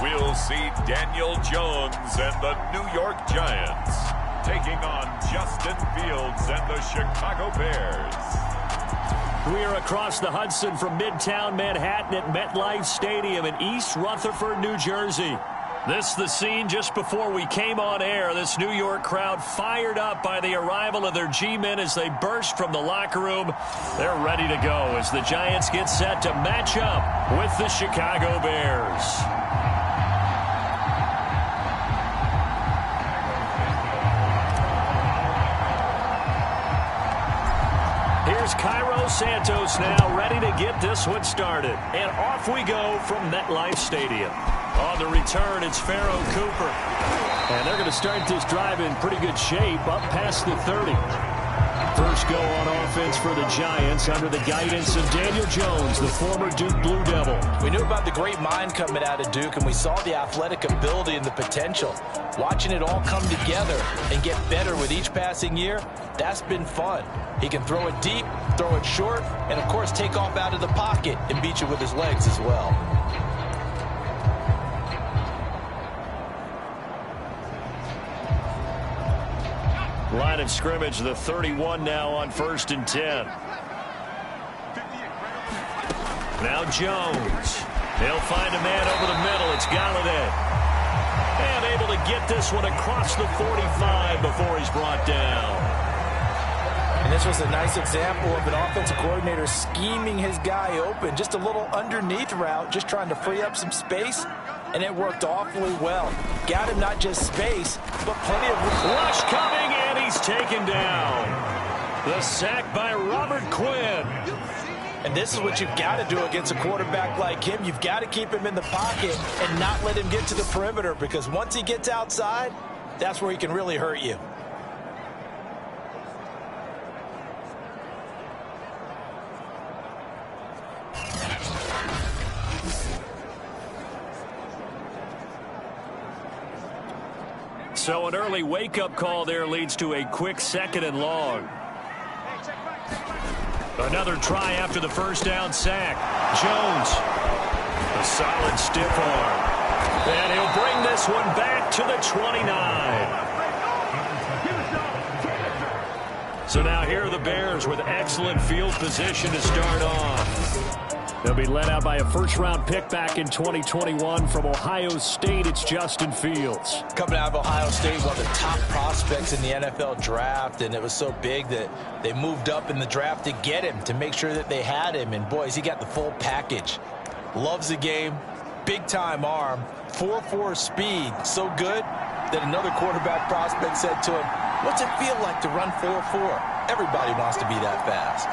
we'll see Daniel Jones and the New York Giants taking on Justin Fields and the Chicago Bears. We are across the Hudson from Midtown Manhattan at MetLife Stadium in East Rutherford, New Jersey. This is the scene just before we came on air. This New York crowd fired up by the arrival of their G-men as they burst from the locker room. They're ready to go as the Giants get set to match up with the Chicago Bears. Here's Cairo Santos now ready to get this one started. And off we go from MetLife Stadium. On the return, it's Pharaoh Cooper. And they're going to start this drive in pretty good shape, up past the 30. First go on offense for the Giants under the guidance of Daniel Jones, the former Duke Blue Devil. We knew about the great mind coming out of Duke, and we saw the athletic ability and the potential. Watching it all come together and get better with each passing year, that's been fun. He can throw it deep, throw it short, and, of course, take off out of the pocket and beat you with his legs as well. Line of scrimmage, the 31 now on 1st and 10. Now Jones. He'll find a man over the middle. It's Galladay. And able to get this one across the 45 before he's brought down. And this was a nice example of an offensive coordinator scheming his guy open. Just a little underneath route, just trying to free up some space. And it worked awfully well. Got him not just space, but plenty of rush coming, and he's taken down. The sack by Robert Quinn. And this is what you've got to do against a quarterback like him. You've got to keep him in the pocket and not let him get to the perimeter, because once he gets outside, that's where he can really hurt you. So an early wake-up call there leads to a quick 2nd and long. Another try after the first down sack. Jones, a solid stiff arm. And he'll bring this one back to the 29. So now here are the Bears with excellent field position to start off. They'll be led out by a first-round pick back in 2021 from Ohio State. It's Justin Fields. Coming out of Ohio State, one of the top prospects in the NFL draft, and it was so big that they moved up in the draft to get him, to make sure that they had him. And, boys, he got the full package. Loves the game, big-time arm, 4.4 speed, so good that another quarterback prospect said to him, "What's it feel like to run 4.4? Everybody wants to be that fast."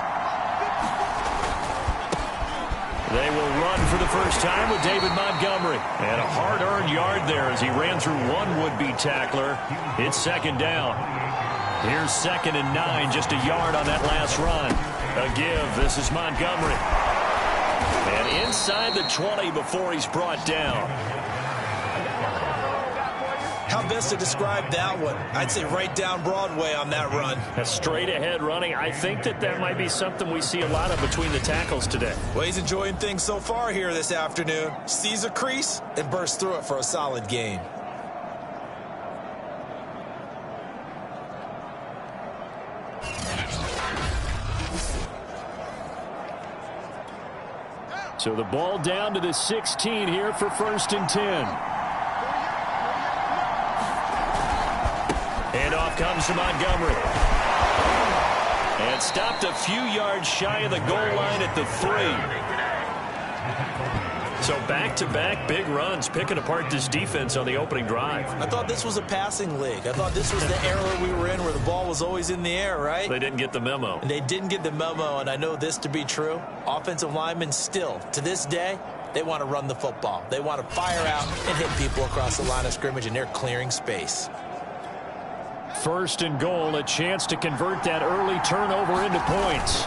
They will run for the first time with David Montgomery. And a hard-earned yard there as he ran through one would-be tackler. It's 2nd down. Here's 2nd and 9, just a yard on that last run. A give. This is Montgomery. And inside the 20 before he's brought down. How best to describe that one? I'd say right down Broadway on that run. A straight-ahead running. I think that might be something we see a lot of between the tackles today. Well, he's enjoying things so far here this afternoon. Sees a crease and bursts through it for a solid gain. So the ball down to the 16 here for 1st and 10. And off comes to Montgomery. And stopped a few yards shy of the goal line at the 3. So back-to-back big runs, picking apart this defense on the opening drive. I thought this was a passing league. I thought this was the era we were in where the ball was always in the air, right? They didn't get the memo. And they didn't get the memo, and I know this to be true. Offensive linemen still, to this day, they want to run the football. They want to fire out and hit people across the line of scrimmage, and they're clearing space. 1st and goal, a chance to convert that early turnover into points.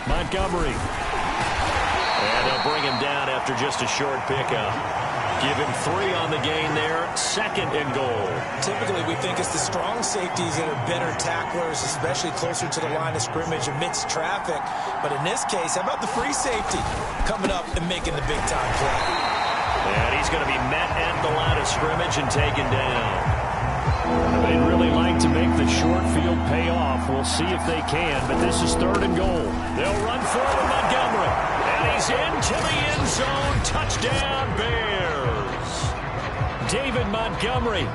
Montgomery. And they'll bring him down after just a short pickup. Give him 3 on the gain there. 2nd and goal. Typically, we think it's the strong safeties that are better tacklers, especially closer to the line of scrimmage amidst traffic. But in this case, how about the free safety coming up and making the big-time play? And he's going to be met at of scrimmage and taken down. They'd really like to make the short field pay off. We'll see if they can, but this is 3rd and goal. They'll run forward Montgomery, and he's into the end zone. Touchdown, Bears. David Montgomery,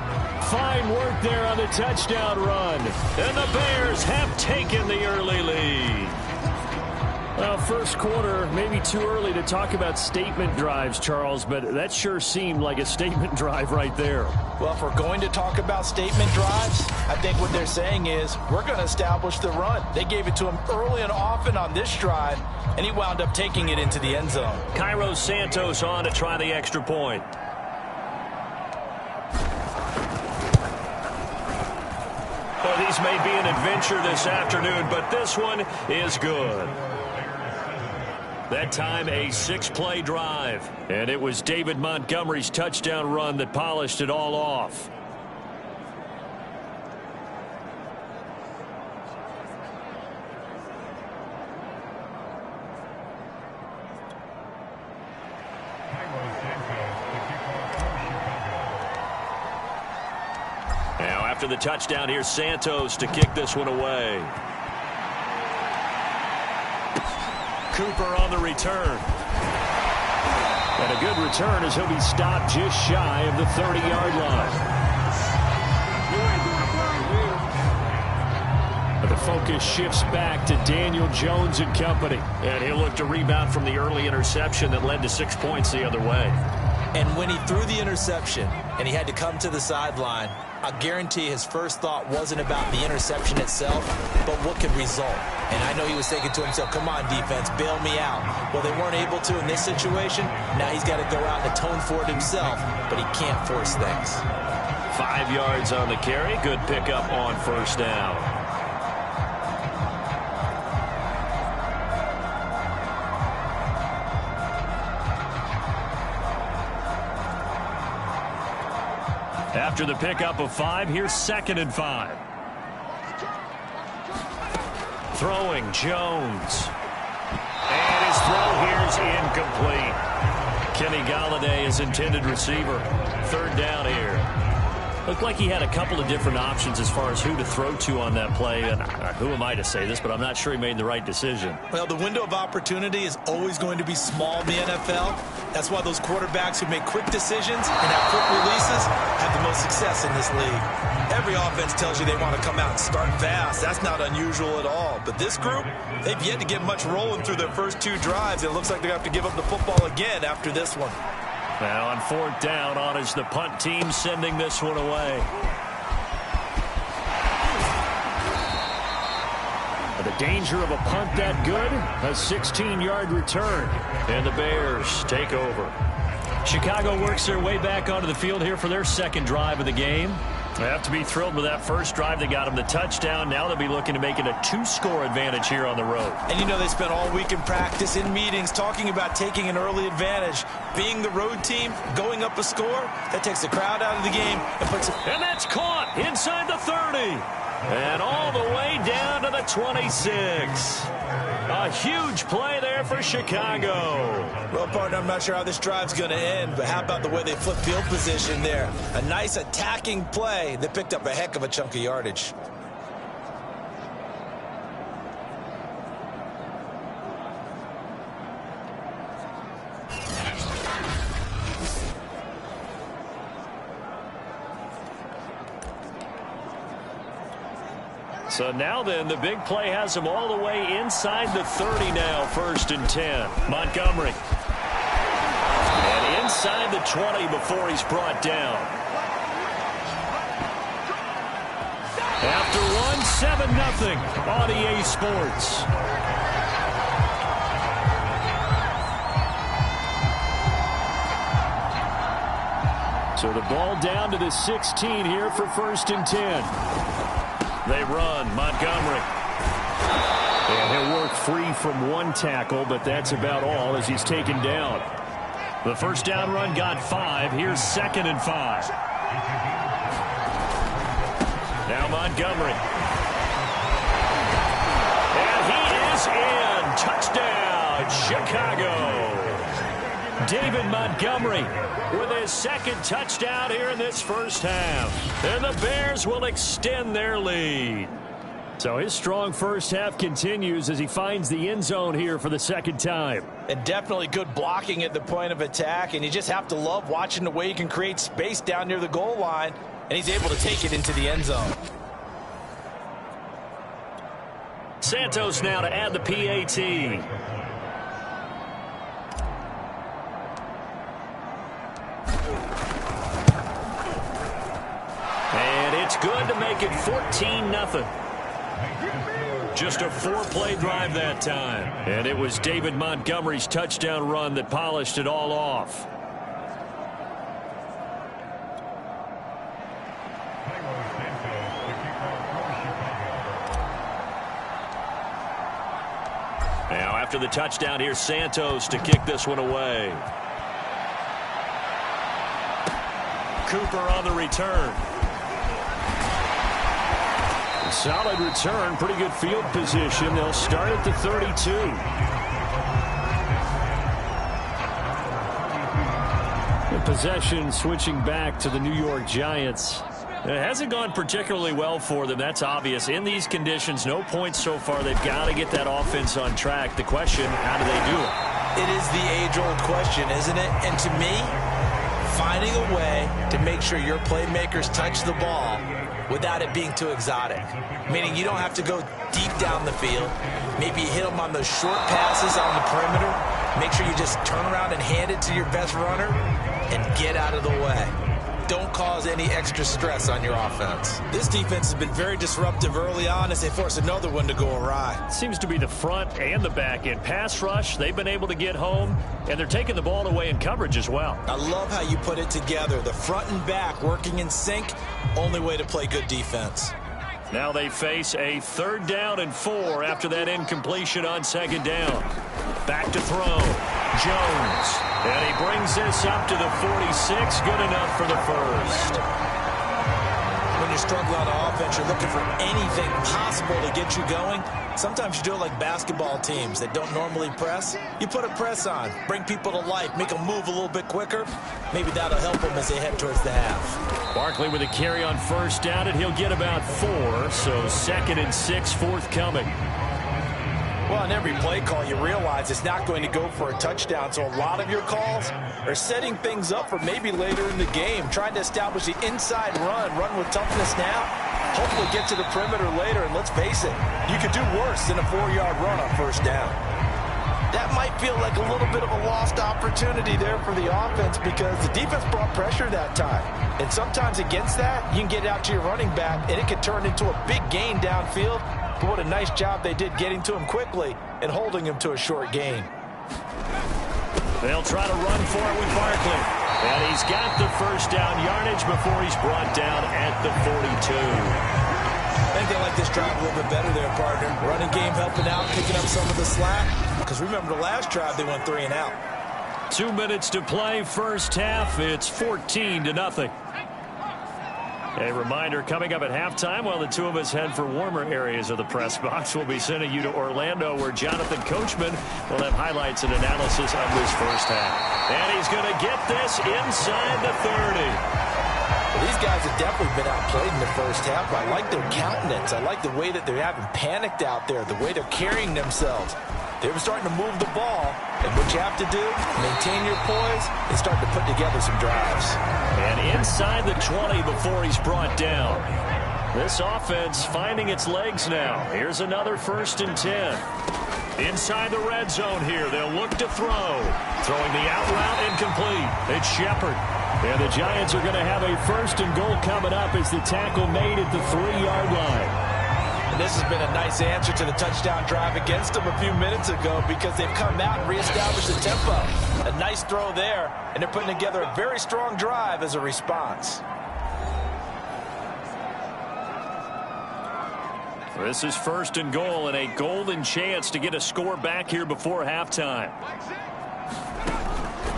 fine work there on the touchdown run. And the Bears have taken the early lead. Well, first quarter, maybe too early to talk about statement drives, Charles, but that sure seemed like a statement drive right there. Well, if we're going to talk about statement drives, I think what they're saying is we're going to establish the run. They gave it to him early and often on this drive, and he wound up taking it into the end zone. Cairo Santos on to try the extra point. Well, these may be an adventure this afternoon, but this one is good. That time, a 6-play drive. And it was David Montgomery's touchdown run that polished it all off. Now, after the touchdown, here's Santos to kick this one away. Cooper on the return. And a good return as he'll be stopped just shy of the 30-yard line. But the focus shifts back to Daniel Jones and company. And he'll look to rebound from the early interception that led to 6 points the other way. And when he threw the interception and he had to come to the sideline, I guarantee his first thought wasn't about the interception itself, but what could result. And I know he was thinking to himself, come on, defense, bail me out. Well, they weren't able to in this situation. Now he's got to go out and atone for it himself, but he can't force things. 5 yards on the carry. Good pickup on first down. After the pickup of 5, here's 2nd and 5. Throwing Jones. And his throw here is incomplete. Kenny Galladay is intended receiver. 3rd down here. Looked like he had a couple of different options as far as who to throw to on that play. And who am I to say this, but I'm not sure he made the right decision. Well, the window of opportunity is always going to be small in the NFL. That's why those quarterbacks who make quick decisions and have quick releases have the most success in this league. Every offense tells you they want to come out and start fast. That's not unusual at all. But this group, they've yet to get much rolling through their first 2 drives. It looks like they're going to have to give up the football again after this one. Now on 4th down, on is the punt team sending this one away. The danger of a punt that good, a 16-yard return. And the Bears take over. Chicago works their way back onto the field here for their 2nd drive of the game. They have to be thrilled with that first drive. They got them the touchdown. Now they'll be looking to make it a 2-score advantage here on the road. And you know they spent all week in practice, in meetings, talking about taking an early advantage. Being the road team, going up a score, that takes the crowd out of the game and puts it. And that's caught inside the 30. And all the way down to the 26. A huge play there for Chicago. Well, partner, I'm not sure how this drive's going to end, but how about the way they flip field position there? A nice attacking play that picked up a heck of a chunk of yardage. So now then, the big play has him all the way inside the 30 now, 1st and 10. Montgomery. And inside the 20 before he's brought down. After one, 7-0 on EA Sports. So the ball down to the 16 here for 1st and 10. They run. Montgomery. And he'll work free from one tackle, but that's about all as he's taken down. The first down run got 5. Here's 2nd and 5. Now Montgomery. And he is in. Touchdown, Chicago. David Montgomery with his second touchdown here in this first half. And the Bears will extend their lead. So his strong first half continues as he finds the end zone here for the second time. And definitely good blocking at the point of attack. And you just have to love watching the way he can create space down near the goal line. And he's able to take it into the end zone. Santos now to add the PAT. And it's good to make it 14-0. Just a 4-play drive that time. And it was David Montgomery's touchdown run that polished it all off. Now after the touchdown, here's Santos to kick this one away. Cooper on the return. Solid return, pretty good field position. They'll start at the 32. The possession switching back to the New York Giants. It hasn't gone particularly well for them, that's obvious. In these conditions, no points so far. They've got to get that offense on track. The question, how do they do it? It is the age-old question, isn't it? And to me, finding a way to make sure your playmakers touch the ball without it being too exotic. Meaning you don't have to go deep down the field. Maybe you hit them on those short passes on the perimeter. Make sure you just turn around and hand it to your best runner and get out of the way. Don't cause any extra stress on your offense. This defense has been very disruptive early on as they force another one to go awry. Seems to be the front and the back end. Pass rush, they've been able to get home, and they're taking the ball away in coverage as well. I love how you put it together. The front and back working in sync, only way to play good defense. Now they face a 3rd down and 4 after that incompletion on 2nd down. Back to throw. Jones. And he brings this up to the 46. Good enough for the first. When you struggle on offense, you're looking for anything possible to get you going. Sometimes you do it like basketball teams that don't normally press. You put a press on, bring people to life, make them move a little bit quicker. Maybe that'll help them as they head towards the half. Barkley with a carry on 1st down, and he'll get about 4. So 2nd and 6 forthcoming. Well, in every play call, you realize it's not going to go for a touchdown. So a lot of your calls are setting things up for maybe later in the game, trying to establish the inside run with toughness now. Hopefully get to the perimeter later, and let's face it, you could do worse than a 4-yard run on 1st down. That might feel like a little bit of a lost opportunity there for the offense because the defense brought pressure that time. And sometimes against that, you can get out to your running back, and it can turn into a big gain downfield. But what a nice job they did getting to him quickly and holding him to a short gain. They'll try to run for it with Barkley. And he's got the 1st down yardage before he's brought down at the 42. I think they like this drive a little bit better there, partner. Running game helping out, picking up some of the slack. Because remember the last drive, they went 3 and out. 2 minutes to play, first half. It's 14-0. A reminder, coming up at halftime, while the two of us head for warmer areas of the press box, we'll be sending you to Orlando, where Jonathan Coachman will have highlights and analysis of this first half. And he's going to get this inside the 30. Well, these guys have definitely been outplayed in the first half. I like their countenance. I like the way that they haven't panicked out there, the way they're carrying themselves. They were starting to move the ball, and what you have to do, maintain your poise and start to put together some drives. And inside the 20 before he's brought down. This offense finding its legs now. Here's another 1st and 10. Inside the red zone here, they'll look to throw. Throwing the out route incomplete. It's Shepard. And the Giants are going to have a 1st and goal coming up as the tackle made at the 3-yard line. And this has been a nice answer to the touchdown drive against them a few minutes ago because they've come out and reestablished the tempo. A nice throw there, and they're putting together a very strong drive as a response. This is 1st and goal and a golden chance to get a score back here before halftime.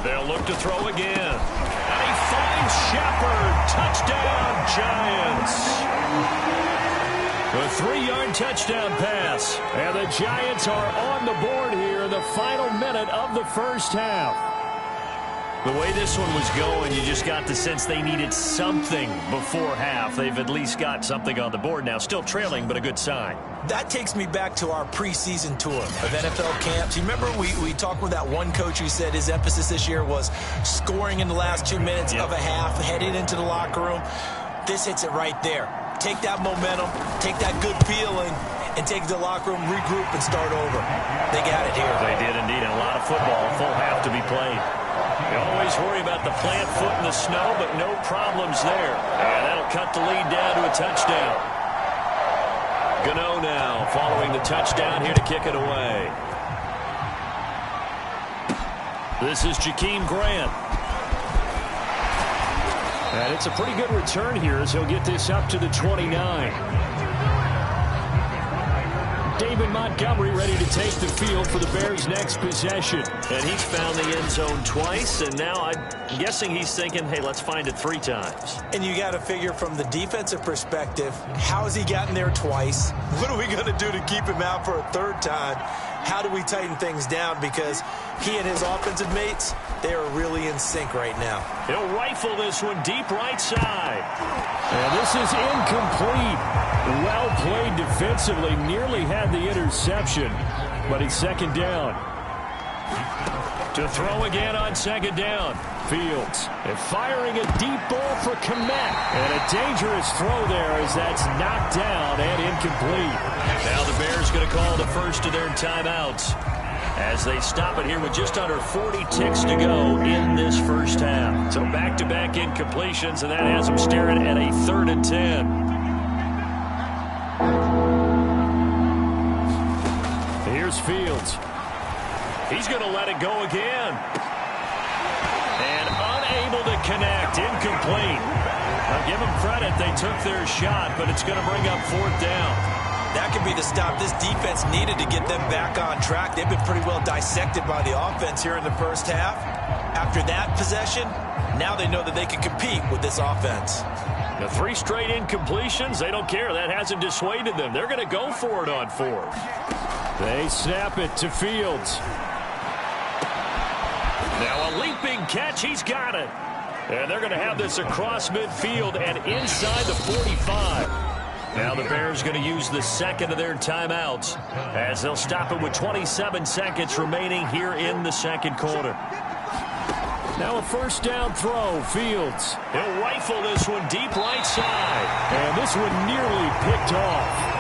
They'll look to throw again. And he finds Shepard. Touchdown, Giants. A 3-yard touchdown pass. And the Giants are on the board here in the final minute of the first half. The way this one was going, you just got the sense they needed something before half. They've at least got something on the board now. Still trailing, but a good sign. That takes me back to our preseason tour of NFL camps. You remember we talked with that one coach who said his emphasis this year was scoring in the last 2 minutes of a half, heading into the locker room. This hits it right there. Take that momentum, take that good feeling, and take it to the locker room, regroup, and start over. They got it here. They did indeed, and a lot of football, a full half to be played. You always worry about the plant foot in the snow, but no problems there. And that'll cut the lead down to a touchdown. Gano now following the touchdown here to kick it away. This is Jakeem Grant. And it's a pretty good return here as he'll get this up to the 29. David Montgomery ready to take the field for the Bears' next possession. And he's found the end zone twice, and now I'm guessing he's thinking, hey, let's find it 3 times. And you got to figure from the defensive perspective, how has he gotten there twice? What are we going to do to keep him out for a 3rd time? How do we tighten things down? Because he and his offensive mates, they are really in sync right now. He'll rifle this one deep right side. And this is incomplete. Well played defensively. Nearly had the interception, but it's 2nd down. To throw again on 2nd down. Fields and firing a deep ball for Kmet. And a dangerous throw there as that's knocked down and incomplete. Now the Bears going to call the first of their timeouts as they stop it here with just under 40 ticks to go in this first half. So back-to-back incompletions, and that has them staring at a 3rd and 10. Here's Fields. He's going to let it go again. And unable to connect. Incomplete. Now give them credit. They took their shot, but it's going to bring up 4th down. That could be the stop this defense needed to get them back on track. They've been pretty well dissected by the offense here in the first half. After that possession, now they know that they can compete with this offense. The 3 straight incompletions, they don't care. That hasn't dissuaded them. They're going to go for it on 4th. They snap it to Fields. Now a leaping catch. He's got it. And they're going to have this across midfield and inside the 45. Now the Bears going to use the 2nd of their timeouts as they'll stop it with 27 seconds remaining here in the 2nd quarter. Now a 1st down throw. Fields. He'll rifle this one deep right side. And this one nearly picked off.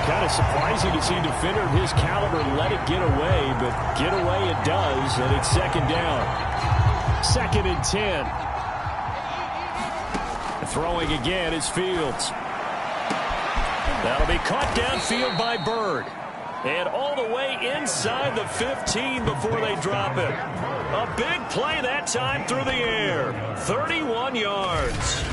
Kind of surprising to see a defender of his caliber let it get away, but get away it does, and it's 2nd down. 2nd and 10. Throwing again is Fields. That'll be caught downfield by Bird. And all the way inside the 15 before they drop it. A big play that time through the air. 31 yards.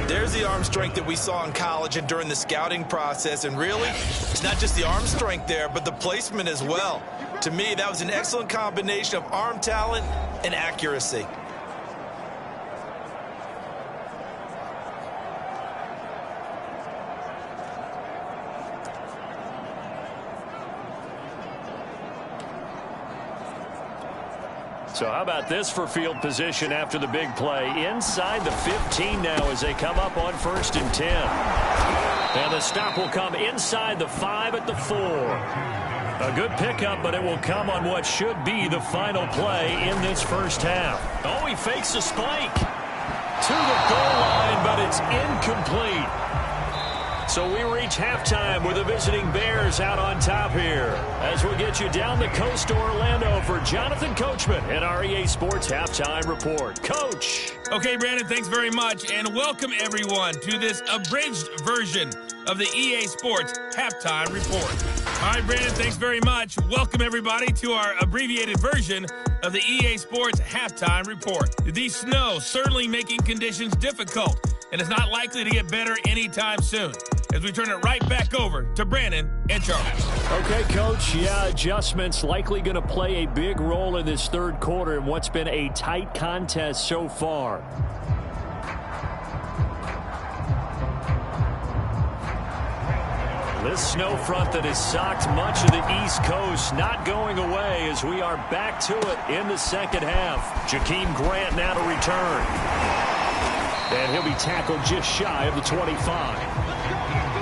There's the arm strength that we saw in college and during the scouting process. And really, it's not just the arm strength there, but the placement as well. To me, that was an excellent combination of arm talent and accuracy. So how about this for field position after the big play? Inside the 15 now as they come up on 1st and 10. And the stop will come inside the 5 at the 4. A good pickup, but it will come on what should be the final play in this first half. Oh, he fakes a spike to the goal line, but it's incomplete. So we reach halftime with the visiting Bears out on top here. As we'll get you down the coast to Orlando for Jonathan Coachman at our EA Sports Halftime Report. Coach. Okay, Brandon, thanks very much. And welcome, everyone, to this abridged version of the EA Sports Halftime Report. All right, Brandon, thanks very much. Welcome, everybody, to our abbreviated version of the EA Sports Halftime Report. The snow certainly making conditions difficult, and it's not likely to get better anytime soon. As we turn it right back over to Brandon and Charles. Okay, Coach. Yeah, adjustments likely going to play a big role in this 3rd quarter in what's been a tight contest so far. This snow front that has socked much of the East Coast not going away as we are back to it in the second half. Jakeem Grant now to return. And he'll be tackled just shy of the 25.